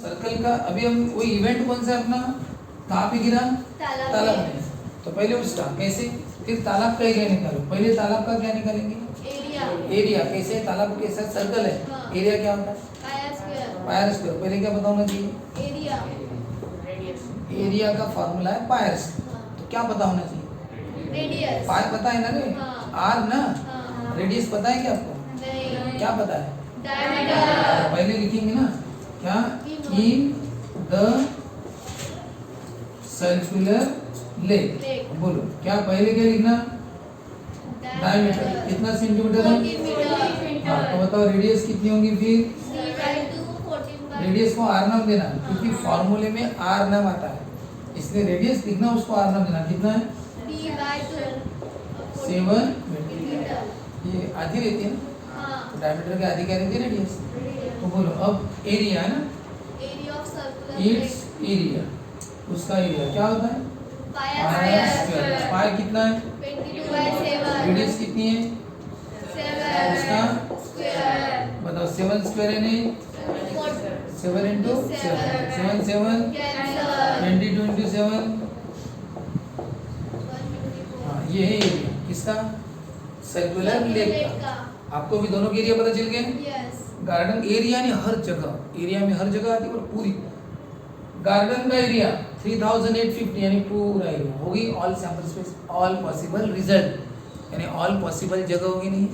Circle का अभी हम वही इवेंट कौन सा है अपना, कहाँ पे गिरा, तालाब में। तो पहले उसका कैसे, फिर तालाब का एरिया निकालो। पहले तालाब का क्या निकालेंगे, एरिया। कैसे, तालाब के साथ सर्कल है, एरिया क्या होता है, पायर स्क्वायर। पहले क्या पता होना चाहिए, एरिया का फॉर्मूला है पायर स्क्वायर। तो क्या पता होना चाहिए, पायर पता है ना रे, आर ना, रेडियस पता है क्या आपको, क्या पता है, पहले लिखेंगे ना क्या, इन द सर्कुलर लेग। बोलो क्या, पहले क्या लिखना, डायमीटर कितना सेंटीमीटर है, हाँ तो बताओ रेडियस कितनी होगी फिर, रेडियस को आर नाम देना, क्योंकि फॉर्मूले में आर नाम आता है, इसलिए रेडियस लिखना, उसको आर नाम देना। कितना है, 7 ये आधी रहती है ना, तो डायमीटर के आधी क्या रहती है, रेडियस। तो बोलो अब एरिया है ना, इट्स एरिया, उसका एरिया क्या होता है, पायर स्क्वायर। पायर कितना है, 22/7। रेडियस कितनी है, उसका बताओ, 7 स्क्वायर है नहीं, 7 into 7, 7 7 22 into 7, हाँ ये है एरिया किसका, सर्कुलर लेग का। आपको भी दोनों के एरिया पता चल गया। गार्डन एरिया नहीं, हर जगह, एरिया में हर जगह आती है, पर पूरी गार्डन का एरिया 3850 यानी पूरा एरिया होगी, all sample space, all possible result यानी ऑल पॉसिबल जगह होगी नहीं,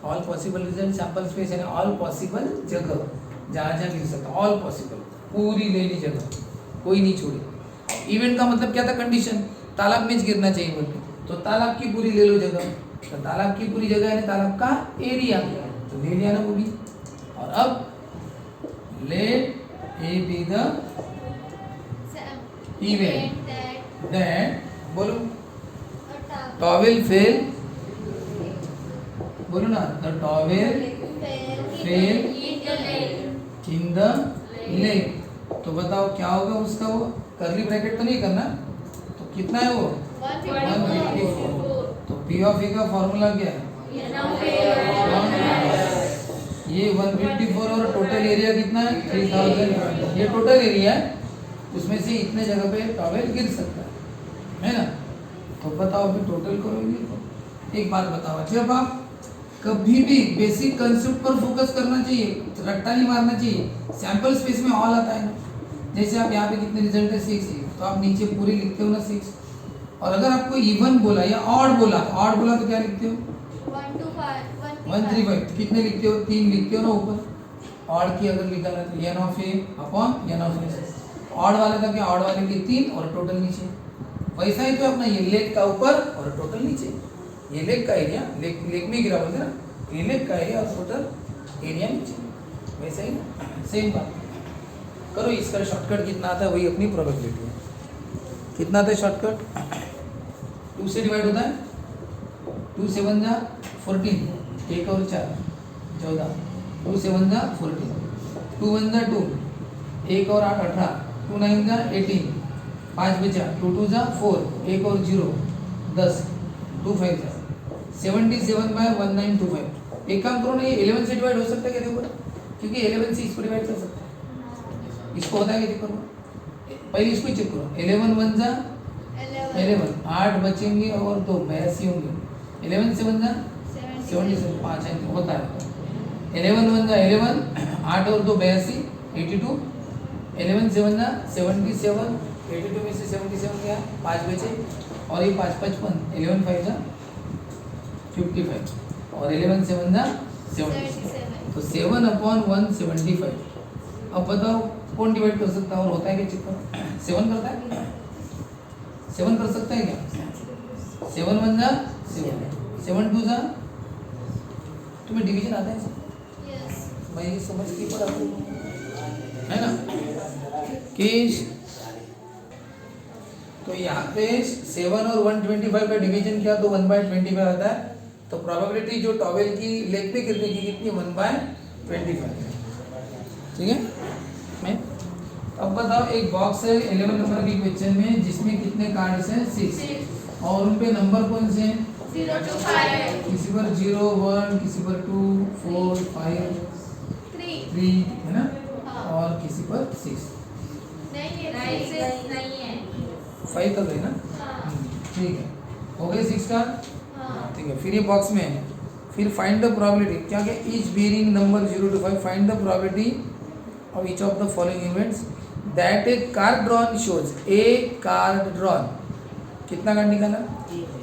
all possible result sample space यानी ऑल पॉसिबल जगह, जहाँ जहाँ गिर सकता, ऑल पॉसिबल, पूरी ले ली जगह, कोई नहीं छोड़ी। इवेंट का मतलब क्या था, कंडीशन, तालाब में गिरना चाहिए बोलते, तो तालाब की पूरी ले लो जगह, तो तालाब की पूरी जगह है तालाब का एरिया, तो ले लिया ना वो भी। और अब let A be the event that, बोलो टॉवेल फेल, बोलो ना, the towel fell in the lake. तो बताओ क्या होगा उसका, वो करली ब्रैकेट तो नहीं करना, तो कितना है वो 154। तो पी ऑफ ए का फॉर्मूला क्या है, ये 154 और टोटल एरिया कितना है 3000, ये टोटल एरिया है, उसमें से इतने जगह पे टॉवेल गिर सकता है ना। तो बताओ अभी टोटल करोगे तो एक बात बताओ, जब आप कभी भी बेसिक कंसेप्ट पर फोकस करना चाहिए, रट्टा नहीं मारना चाहिए। सैंपल स्पेस में ऑल आता है ना, जैसे आप यहाँ पे कितने रिजल्ट है 6, तो आप नीचे पूरी लिखते हो ना 6, और अगर आपको इवन बोला या ऑड बोला, ऑड बोला तो क्या लिखते हो 135, कितने लिखते हो 3 लिखते हो ना ऊपर। ऑड की अगर निकाला तो N of A upon N of A, odd वाले का क्या, ऑड वाले के 3 और टोटल नीचे, वैसा ही तो अपना ये लेग का ऊपर और टोटल नीचे, ये लेग का एरिया, लेग में गिरा बोलते ना, ये लेग का एरिया और टोटल एरिया नीचे, वैसे ही सेम बात करो। इसका शॉर्टकट कितना आता है, वही अपनी प्रोबेबिलिटी है। कितना आता है शॉर्टकट, 2 से डिवाइड होता है, 2 7 जा 14, 1 और 4 14, 2 7 जा 14, 2 1 जा 2, 1 और 8 18, 2 9 जा 18, 5 बचा, 2 2 जा 4, 1 और 0 10, 2 5 जा 77/1925। एक काम करो ना, ये 11 से डिवाइड हो सकता है क्या, देखो क्योंकि 11 से इसको डिवाइड कर सकते हैं, इसको होता है क्या, चेक करो पहले इसको चेक करो, 11 1 जा 11, 8 बचेंगे और 2 82 होंगे, 11 से 1 जा 77, 5 होता है, 11 1 जा 11, 8 और 2 82 82, 11 से 1 जा 77, 82 में से 77 गया, 5 बचे और ये 5 55, 11 5 जा 55 और 11 7 जा 77, तो 7/175। अब बताओ कौन डिवाइड कर सकता है, और होता है क्या, चेक करो 7 करता है, 7 कर सकता है क्या, 7 1 जा 7, 7 2 जा, तुम्हें डिवीजन आता है मैं ये समझ के पढ़ा है ना कि, तो यहाँ पे 7 और 125 का डिवीजन किया तो 1/25 आता है, तो प्रोबेबिलिटी जो टॉवेल की लेग पे गिरने की कितनी 1/25, ठीक है। मैं अब बताओ, एक बॉक्स है 11 नंबर की क्वेश्चन में जिसमें कितने कार्ड्स हैं 6, और उन पे नंबर कौन से हैं 0 to 5, किसी पर 0 1, किसी पर 2 4 5 3 है ना, और किसी पर 6 नहीं है 5 तक है ना? ठीक है, हो गए 6 का? ठीक है, फिर ये बॉक्स में है, फिर फाइंड द प्रोबेबिलिटी, क्या क्या, each bearing number 0 to 5, find the probability of each of the following events that A card drawn shows, A card drawn, कितना कार्ड निकाला?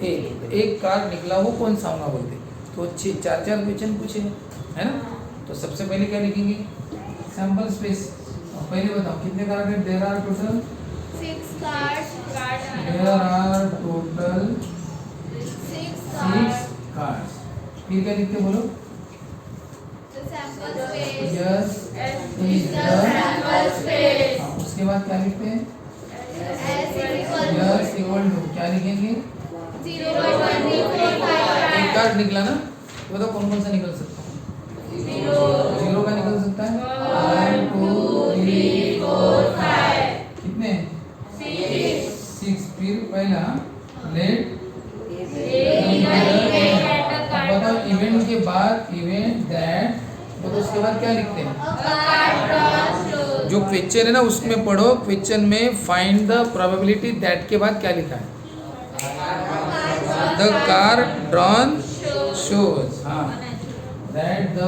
एक कार्ड निकला, वो कौन सा होगा बोलते, तो 4 क्वेश्चन पूछे है ना, तो सबसे पहले क्या लिखेंगे, सैंपल स्पेस, पहले बताओ कितने कार्ड है, there are total 6 cards there are total 6 cards, फिर क्या लिखते बोलो, the sample space S is the the, sample space उसके बाद क्या लिखते हैं, s is equal S equal to, क्या लिखेंगे, to 0.2455 एक कार्ड निकला ना, तो बताओ कौन कौन सा निकल सकता है, 0 का निकल सकता है, 1 2 3 4 5, कितने 6, फिर पहला लेट, अब बताओ इवेंट के बाद, इवेंट दैट, तो उसके बाद क्या लिखते हैं, जो क्वेश्चन है ना उसमें पढ़ो, क्वेश्चन में फाइंड द प्रोबेबिलिटी दैट के बाद क्या लिखा है, द कार ड्रॉन शोज, हाँ, that the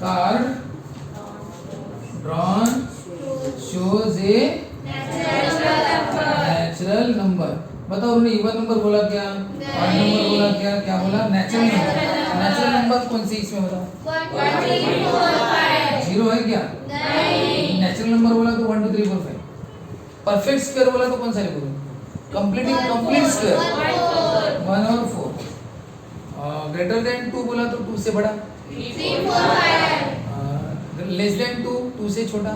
car drawn shows a natural number, बताओ उन्होंने इवन नंबर बोला क्या, ऑड नंबर बोला क्या, क्या बोला, नेचुरल नंबर, नेचुरल नंबर कौन सी इसमें बताओ, 0 है क्या, नेचुरल नंबर बोला तो 1 2 3 4 5, परफेक्ट स्क्वायर बोला तो कौन सा लिखोगे, कंप्लीट स्क्वायर 1 और 4, ग्रेटर देन 2 बोला तो 2 से बड़ा, 3 4 5 लेस देन 2 से छोटा,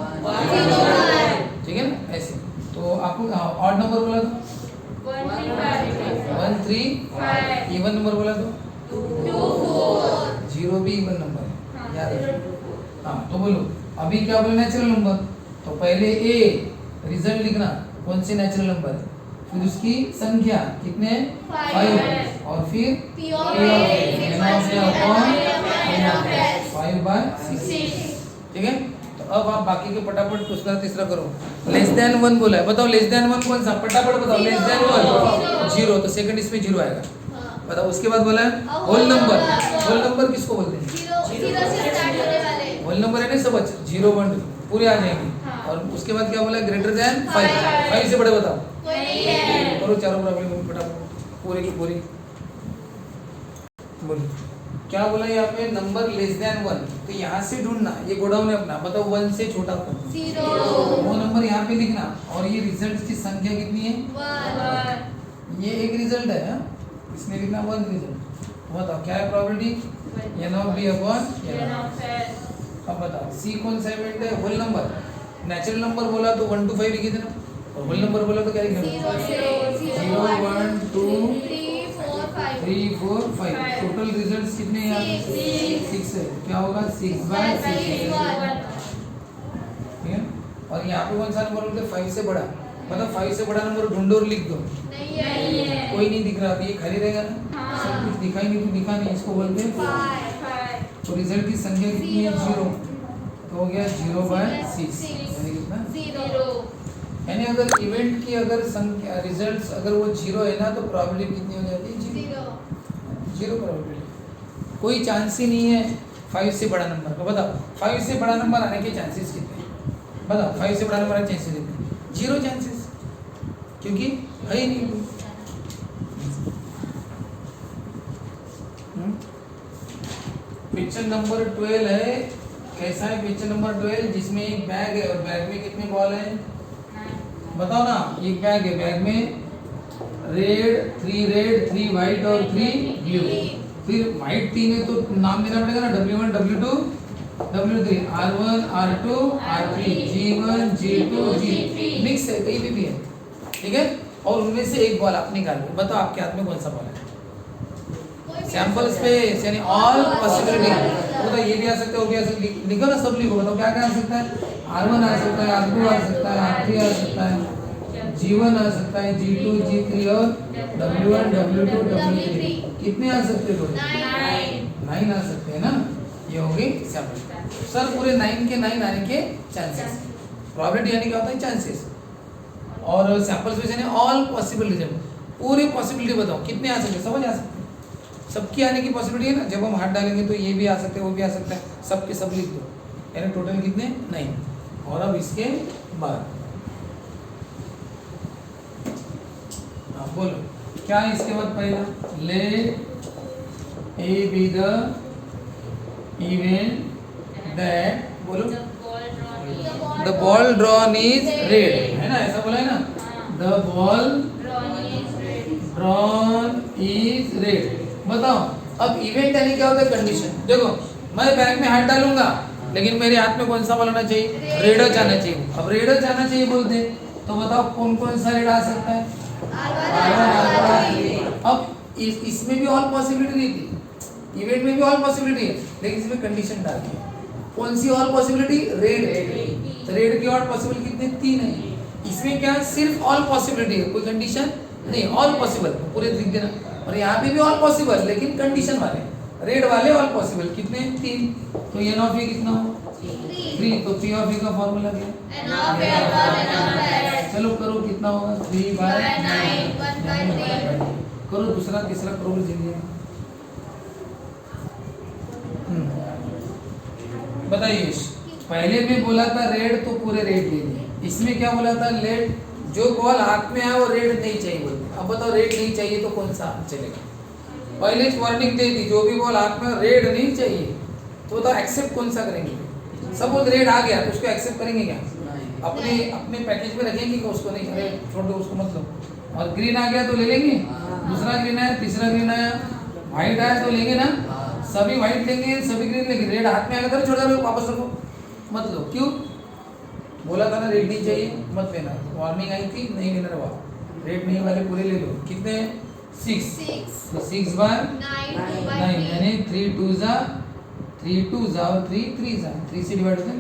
ठीक है ना, ऐसे, तो आपको ऑड नंबर बोला तो 1 3 5, इवन नंबर बोला तो 2 4 0 भी इवन नंबर है, याद रखो, हाँ, तो बोलो अभी क्या बोले, नेचुरल नंबर, तो पहले ए रिजल्ट लिखना, कौन से नेचुरल नंबर है, फिर उसकी संख्या कितने 5, और फिर P of A 5/6, ठीक है, तो अब आप बाकी के फटाफट दूसरा तीसरा करो, लेस देन 1 बोला है, बताओ लेस देन 1 कौन सा, फटाफट बताओ, लेस देन 1 0, तो सेकंड इसमें 0 आएगा, बताओ, उसके बाद बोला है होल नंबर किसको बोलते हैं, 0 से स्टार्ट होने वाले होल नंबर है ना, सब 0 1 2 पूरे आ जाएंगे, और उसके बाद क्या बोला है, ग्रेटर देन 5 से बड़े बताओ, कोई नहीं है, करो चारों प्रॉब्लम फटाफट पूरे की पूरी, बोलो क्या बोला यहाँ पे, नंबर लेस देन 1, तो यहाँ से ढूंढना, ये गोडाउन है अपना, बताओ 1 से छोटा कौन, 0 वो नंबर यहाँ पे लिखना, और ये रिजल्ट की संख्या कितनी है, 1 ये एक रिजल्ट है, इसमें लिखना 1 रिजल्ट, बताओ क्या है probability, n of b upon n of s, अब बताओ सी कौन सा इवेंट है, होल नंबर, नेचुरल नंबर बोला तो 1 to 5 लिखे थे ना, और होल नंबर बोला तो क्या लिखना, 0 1 2 3 4 5, टोटल रिजल्ट्स कितने हैं यहाँ, 6 है, क्या होगा 6/6, ठीक है, और यहाँ पे कौन सा नंबर बोलते हैं, 5 से बड़ा, मतलब 5 से बड़ा नंबर ढूंढो और लिख दो, कोई नहीं दिख रहा, ये खाली रहेगा ना, सब कुछ दिखाई नहीं तो दिखा नहीं, इसको बोलते हैं, तो रिजल्ट की संख्या कितनी है, 0, तो हो गया 0/6, यानी कितना, 0 यानी अगर इवेंट की अगर संख्या रिजल्ट्स अगर वो 0 है ना, तो प्रोबेबिलिटी कितनी हो जाती है, 0 प्रोबेबिलिटी, कोई चांस ही नहीं है 5 से बड़ा नंबर का, बताओ 5 से बड़ा नंबर आने के चांसेस कितने हैं, बताओ 5 से बड़ा नंबर आने के चांसेस कितने, 0 चांसेस, क्योंकि है ही नहीं, क्वेश्चन नंबर 12 है, कैसा है क्वेश्चन नंबर 12, जिसमें एक बैग है, और बैग में कितने बॉल है, बताओ ना, एक बैग है, बैग में रेड 3 व्हाइट और 3 ब्लू, फिर व्हाइट 3 है तो नाम देना पड़ेगा ना, W1 W2 W3, R1 R2 R3, G1 G2 G3, mix है, कहीं भी है, ठीक है, और उनमें से एक बॉल आप निकाल लो, बताओ आपके हाथ में कौन सा बॉल है, सैंपल स्पेस यानी ऑल पॉसिबिलिटी, बताओ ये भी आ सकता है, वो भी आ सकता है, लिखो ना, सब लिखो, बताओ क्या क्या आ सकता है, R1 आ सकता है, R2 आ सकता है, R3 आ सकता है, G1 आ सकता है, G2 G3 और W1 W2 W3, कितने आ सकते हैं, 9 आ सकते हैं ना, ये हो गई सैंपल, सर पूरे 9 के 9 आने के चांसेस, प्रोबेबिलिटी यानी क्या होता है, चांसेस, और सैंपल स्पेस यानी ऑल पॉसिबल रीजन, पूरी पॉसिबिलिटी बताओ कितने आ सकते हैं, समझ आ सकते हैं, सबकी आने की पॉसिबिलिटी है ना। जब हम हाथ डालेंगे तो ये भी आ सकते हैं, वो भी आ सकता है, सब के सब लिख दो, यानी टोटल कितने, 9। और अब इसके बाद बोलो क्या है इसके बाद, पहला let A be the event that, बोलो the ball drawn is red, है ना, ऐसा बोला है ना, the ball drawn is red. बताओ अब इवेंट यानी क्या होता है, कंडीशन। देखो मैं बैग में हाथ डालूंगा लेकिन मेरे हाथ में कौन सा बॉल आना चाहिए, रेड जाना चाहिए। अब रेड जाना चाहिए बोलते तो बताओ कौन कौन सा रेड आ सकता है, अब इसमें भी ऑल पॉसिबिलिटी नहीं थी, इवेंट में भी ऑल पॉसिबिलिटी है, लेकिन इसमें कंडीशन डाल दी। कौन सी ऑल पॉसिबिलिटी, रेड। तो रेड की ऑल पॉसिबिलिटी कितने, 3 है। इसमें क्या सिर्फ ऑल पॉसिबिलिटी है, कोई कंडीशन नहीं, ऑल पॉसिबल पूरे लिख देना। और यहाँ पे भी ऑल पॉसिबल लेकिन कंडीशन वाले, रेड वाले ऑल पॉसिबल कितने, 3। तो एन ऑफ ए कितना हो, 3। तो पी ऑफ ए का फॉर्मूला क्या है, चलो करो कितना होगा, 3/9 करो, दूसरा तीसरा करो जल्दी। बताइए, पहले में बोला था रेड तो पूरे रेड ले लिए, इसमें क्या बोला था, लेट जो बॉल हाथ में है वो रेड नहीं चाहिए बोलते। अब बताओ रेड नहीं चाहिए तो कौन सा चलेगा, पहले वार्निंग दे दी, जो भी बॉल हाथ में रेड नहीं चाहिए तो बताओ एक्सेप्ट कौन सा करेंगे। सपोज रेड आ गया तो उसको एक्सेप्ट करेंगे क्या, अपने अपने पैकेज में रखेंगे कि उसको नहीं, अरे छोड़ दो उसको मत लो। और ग्रीन आ गया तो ले लेंगे, दूसरा ग्रीन आया, तीसरा ग्रीन आया, व्हाइट आया तो लेंगे ना, सभी व्हाइट लेंगे, सभी ग्रीन लेंगे। रेड हाथ में आएगा तो छोड़ दो, वापस रखो, मत लो। क्यों बोला था ना रेड नहीं चाहिए मत लेना, वार्निंग आई थी नहीं लेना, रहा रेड नहीं वाले पूरे ले लो। कितने, 6। तो 6/9 यानी 3 2 जा और 3 3 जा, 3 से डिवाइड होते हैं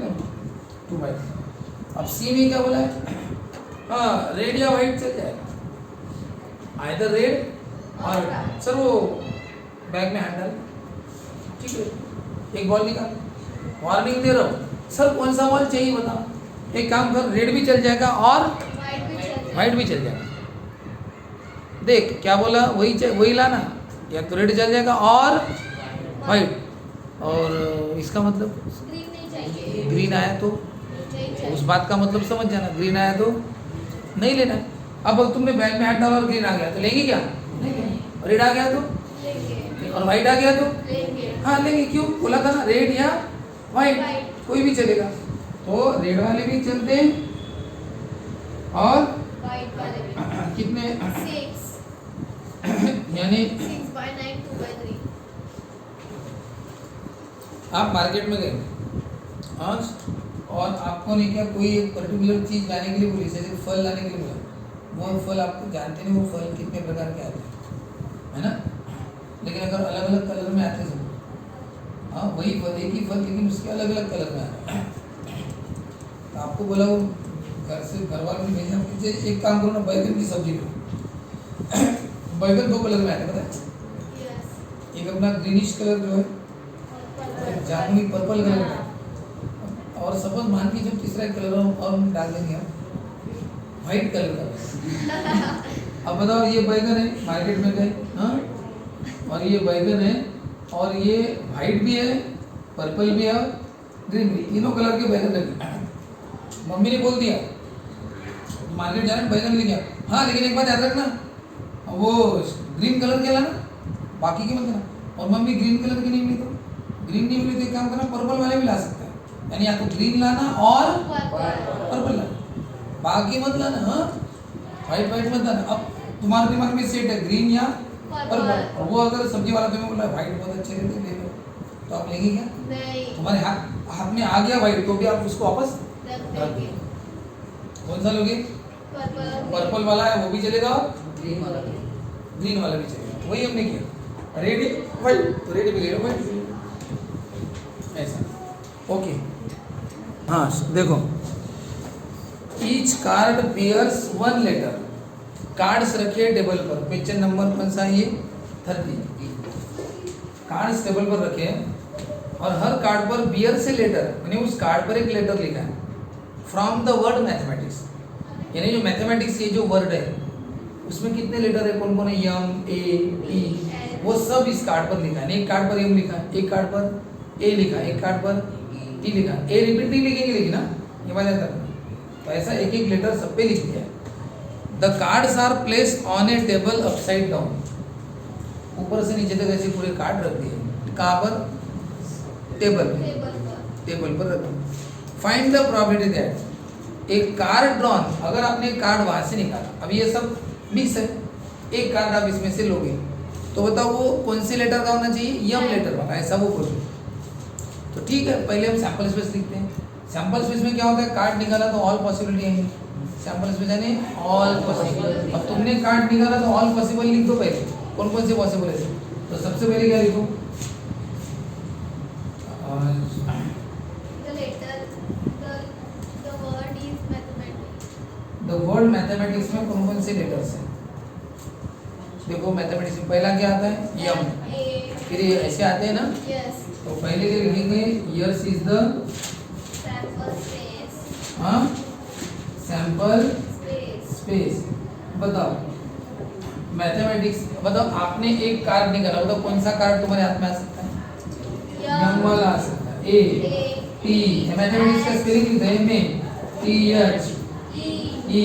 2/3। अब सी में क्या बोला है, हाँ रेड या व्हाइट चल जाएगा, आइदर रेड और सर वो बैग में हाथ डाल, ठीक है, एक बॉल निकाल, वार्निंग दे रहा हूँ सर कौन सा बॉल चाहिए बताओ। एक काम कर, रेड भी चल जाएगा और व्हाइट भी चल जाएगा। देख क्या बोला, वही लाना, या तो रेड चल जाएगा और व्हाइट, और इसका मतलब ग्रीन आया तो उस बात का मतलब समझ जाना, ग्रीन आया तो नहीं लेना। अब तुमने बैग में हाथ डाला और ग्रीन आ गया तो लेंगे क्या, नहीं लेंगे। रेड आ गया तो, और व्हाइट आ गया तो हाँ लेंगे। क्यों बोला था ना, रेड या व्हाइट कोई भी चलेगा। तो रेड वाले भी चलते हैं और व्हाइट वाले भी कितने, 6 यानी 6/9 2/3। आप मार्केट में गए आज और आपको नहीं क्या कोई एक पर्टिकुलर चीज लाने के लिए बोली, जैसे फल लाने के लिए बोला, वो फल आपको जानते नहीं वो फल कितने प्रकार के आते हैं, है ना, लेकिन अगर अलग अलग कलर में आते हैं, हाँ वही फल एक ही फल लेकिन उसके अलग अलग कलर में आते हैं, तो आपको बोला वो घर से घर वालों ने भेजना, मुझे एक काम करो ना, बैगन की सब्जी लो। बैगन 2 कलर में आते हैं पता है, एक अपना ग्रीनिश कलर जो है, जामुनी पर्पल कलर का, और सपोज मान के जो तीसरा कलर और हम डाल देंगे हम व्हाइट कलर का। अब बताओ ये बैगन है, मार्केट में गए हाँ, और ये बैगन है और ये व्हाइट भी है, पर्पल भी है, ग्रीन भी, तीनों कलर के बैगन लगे। मम्मी ने बोल दिया मार्केट जाना बैगन ले गया, हाँ लेकिन एक बात याद रखना वो ग्रीन कलर के लाना, बाकी की मत लेना। और मम्मी ग्रीन कलर की नहीं मिली तो ग्रीन नहीं मिली तो एक काम करना, पर्पल वाले भी ला सकता है, यानी या तो ग्रीन लाना और पर्पल लाना, बाकी मत लाना, हाँ व्हाइट मत लाना। अब तुम्हारे दिमाग में सेट है ग्रीन या पर्पल, और वो अगर सब्जी वाला तुम्हें बोला व्हाइट बहुत अच्छे रहते ले लो, तो आप लेंगे क्या, नहीं, तुम्हारे हाथ में आ गया व्हाइट तो भी आप उसको वापस रख देंगे। कौन सा लोगे, पर्पल वाला है वो भी चलेगा और ग्रीन वाला भी चलेगा, वही हमने किया। रेड व्हाइट तो रेड भी ले लो, व्हाइट भी ले लो, ऐसा ओके। हाँ देखो, each card bears 1 letter, cards रखे टेबल पर, क्वेश्चन नंबर कौन सा ये 30, कार्ड्स टेबल पर रखे और हर कार्ड पर बियर से लेटर, मैंने उस कार्ड पर एक लेटर लिखा है, फ्रॉम द वर्ड मैथमेटिक्स, यानी जो मैथमेटिक्स ये जो वर्ड है उसमें कितने लेटर है, कौन कौन है, यम, ए, टी, वो सब इस कार्ड पर लिखा है। एक कार्ड पर यम लिखा है, एक कार्ड पर ए लिखा है, एक कार्ड पर टी लिखा है। ए रिपीट नहीं लिखेंगे लेकिन ना, ये बात याद रखना। तो ऐसा एक एक लेटर सब पे लिख दिया है। The cards are placed on a table upside down, ऊपर से नीचे तक ऐसे पूरे कार्ड रख दिए। कहाँ पर, टेबल पे, टेबल पर रख दिए। फाइंड द प्रोबेबिलिटी दैट एक कार्ड ड्रॉन, अगर आपने एक कार्ड वहां से निकाला, अब ये सब मिक्स है, एक कार्ड आप इसमें से लोगे तो बताओ वो कौन से लेटर का होना चाहिए, यम लेटर वाला, ऐसा वो बोलो। तो ठीक है, पहले हम सैंपल स्पेस लिखते हैं। सैंपल स्पेस में क्या होता है, कार्ड निकाला तो ऑल पॉसिबिलिटी आएंगे। सैंपल स्पेस यानी ऑल पॉसिबल। अब तुमने कार्ड निकाला तो ऑल पॉसिबल लिख दो पहले, कौन कौन से पॉसिबल है। तो सबसे पहले क्या लिखो, द वर्ड मैथमेटिक्स में कौन कौन से लेटर्स हैं। देखो मैथमेटिक्स में पहला क्या आता है, यम, फिर ये ऐसे आते हैं ना। तो पहले क्या लिखेंगे, yes is the sample space. बताओ मैथमेटिक्स, बताओ आपने एक कार्ड निकाला, बताओ कौन सा कार्ड तुम्हारे हाथ में आ सकता है, यम वाला आ सकता है। ए, टी, मैथमेटिक्स का स्पेलिंग लिखते हैं में, टी एच ई,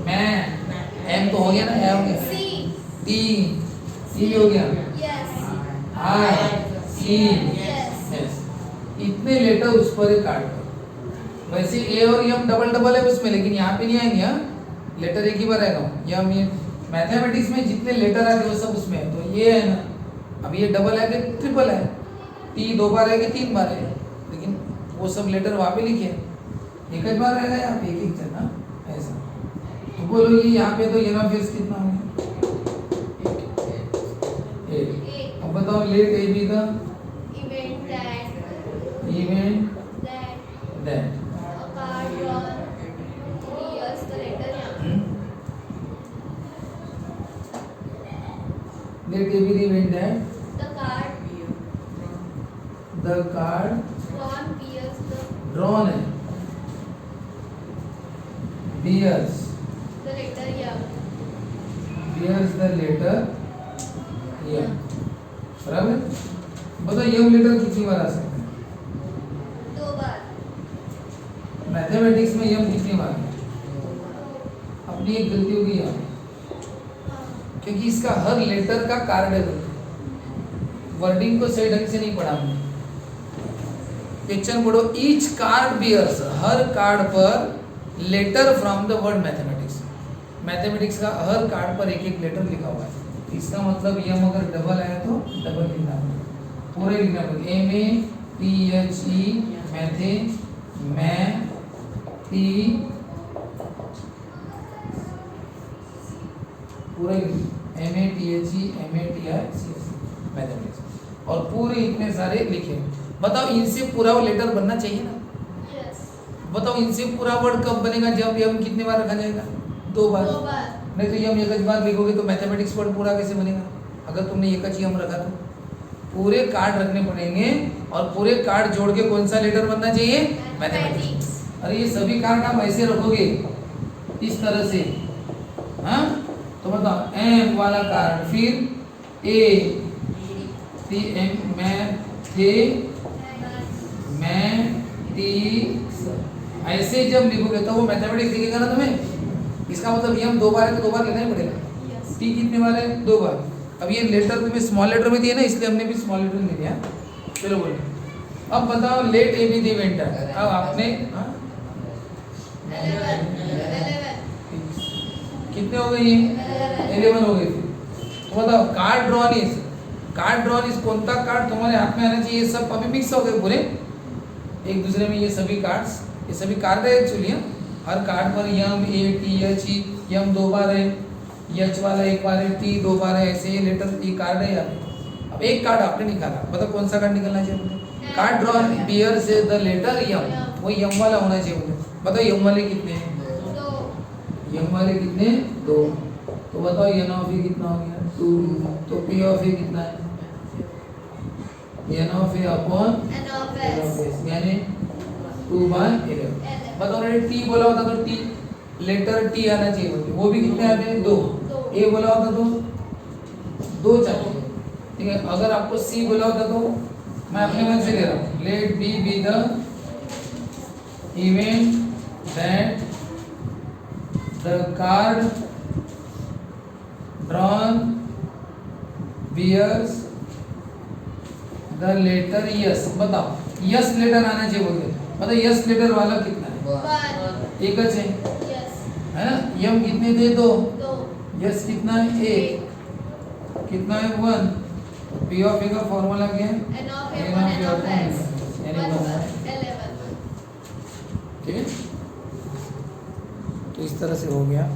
मैं, एम तो हो गया ना, ए हो गया, टी, सी हो गया, आई, सी, यस। इतने लेटर उस पर एक कार्ड पर। वैसे ए और यम डबल डबल है उसमें, लेकिन यहाँ पे नहीं आएंगे। हाँ, लेटर एक ही बार आएगा, यम ये। मैथमेटिक्स में जितने लेटर आते हैं वो सब उसमें है। तो ये है ना, अब ये डबल है कि ट्रिपल है, टी 2 बार है कि 3 बार है, लेकिन वो सब लेटर वहाँ पे लिखे, एक ही बार आएगा यहाँ पे, एक एक जन ना, ऐसा। तो बोलो ये यहाँ पे तो ये ना फेस कितना हो गया, अब बताओ let A be the event that let A be the event that the card drawn है, bears the letter M, बराबर। बताओ यम लेटर कितनी बार आ सकता है, 2 बार। मैथमेटिक्स में यम कितनी बार है, अपनी एक गलती होगी यहाँ, क्योंकि इसका हर लेटर का कार्ड है। वर्डिंग को सही ढंग से नहीं पढ़ा हमने। क्वेश्चन पढ़ो, ईच कार्ड बियर्स, हर कार्ड पर letter from the word mathematics. Mathematics का हर कार्ड पर एक एक लेटर लिखा हुआ है। इसका मतलब यम अगर डबल आया तो डबल लिखना पड़ेगा, पूरे लिखना पड़ेगा। M A T H E, मैथे, मैं, टी, पूरे M A T H E, M A T I C S, mathematics, और पूरे इतने सारे लिखे। बताओ इनसे पूरा वो लेटर बनना चाहिए ना। बताओ इनसे पूरा वर्ड कब बनेगा, जब यम कितने बार रखा जाएगा, 2 बार। नहीं तो यम एक बार लिखोगे तो मैथमेटिक्स वर्ड पूरा कैसे बनेगा, अगर तुमने एक ही यम रखा तो। पूरे कार्ड रखने पड़ेंगे, और पूरे कार्ड जोड़ के कौन सा लेटर बनना चाहिए, मैथमेटिक्स। अरे ये सभी कार्ड आप ऐसे रखोगे इस तरह से, हाँ। तो बताओ एम वाला कार्ड, फिर ए टी एम, मैथमेटिक्स, ऐसे जब लिखोगे तो वो मैथमेटिक्स दिखेगा ना तुम्हें। इसका मतलब यम 2 बार है तो 2 बार लेना ही पड़ेगा। टी कितने बार है, 2 बार। अब ये लेटर तुम्हें स्मॉल लेटर में दिए ना, इसलिए हमने भी स्मॉल लेटर ले लिया। चलो बोलो, अब बताओ let A be the event. अब आपने 11 कितने हो गए, ये 11 हो गए। तो बताओ कार्ड ड्रॉन इज कोणता कार्ड तुम्हारे हाथ में आना चाहिए। ये सब अभी मिक्स हो गए पूरे एक दूसरे में, ये सभी कार्ड्स, ये सभी कार्ड है एक्चुअली। हर कार्ड पर यम, ए, टी, एच, ई, यम 2 बार है, एच वाला 1 बार है, टी 2 बार है, ऐसे ये लेटर, ये कार्ड है यहाँ। अब एक कार्ड आपने निकाला, बताओ कौन सा कार्ड निकलना चाहिए। कार्ड ड्रॉन बियर से द लेटर यम, वो यम वाला होना चाहिए मुझे। बताओ यम वाले कितने हैं, 2। यम वाले कितने, 2। तो बताओ एन ऑफ ए कितना हो गया, 2। तो पी ऑफ ए कितना है, N of A upon N of S यानी 2/11। बताओ रेडी, टी बोला होता तो टी लेटर टी आना चाहिए होते, वो भी कितने आते हैं 2। ए बोला होता तो 2 चाहिए, ठीक है। अगर आपको सी बोला होता तो मैं अपने मन से ले रहा हूँ, let B the event that the card drawn bears the letter S. बताओ यस लेटर आना चाहिए बोलते, मतलब यस लेटर वाला कितना है? 1 एक है यस ना। यम कितने थे? 2। 2 यस कितना है? 1। कितना है? 1। पी ऑफ ए का फॉर्मूला क्या है? n of n a 1 of n of a s यानी 1 1। 11। ठीक है, तो इस तरह से हो गया।